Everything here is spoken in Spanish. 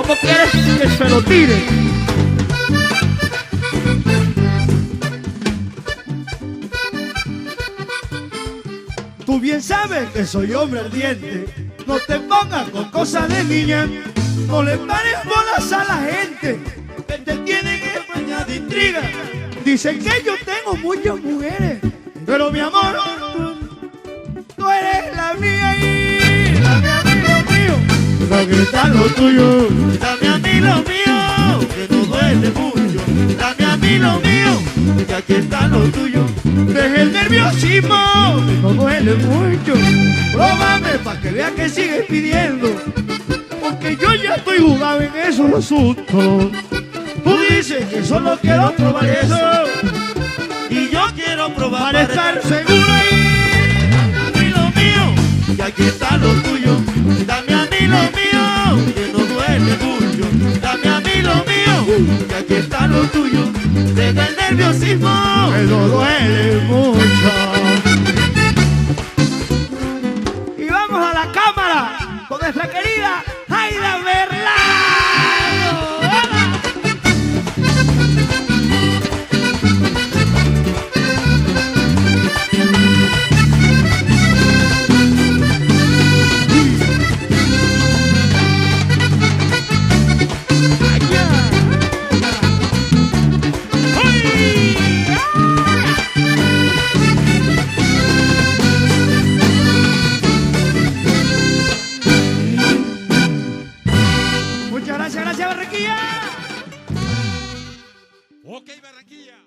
¿Cómo quieres que se lo tire? Tú bien sabes que soy hombre ardiente. No te pongas con cosas de niña. No le pares bolas a la gente que te tienen en de intriga. Dicen que yo tengo muchas mujeres, pero mi amor, tú eres la mía y dame a mí lo mío. Aquí está lo tuyo, dame a mí lo mío, que no duele mucho. Dame a mí lo mío, que aquí está lo tuyo. Deja el nerviosismo, que no duele mucho. Próbame para que veas que sigues pidiendo, porque yo ya estoy jugado en esos asuntos. Tú dices que solo quiero probar eso, y yo quiero probar para estar seguro ahí. Dame a mí lo mío, que aquí está lo tuyo. Dame a mí lo mío, que no duele mucho. Dame a mí lo mío, que aquí está lo tuyo. Deja el nerviosismo, que no duele mucho. Y vamos a la cámara con nuestra querida Aida Merlano. Muchas gracias, Barranquilla. Ok, Barranquilla.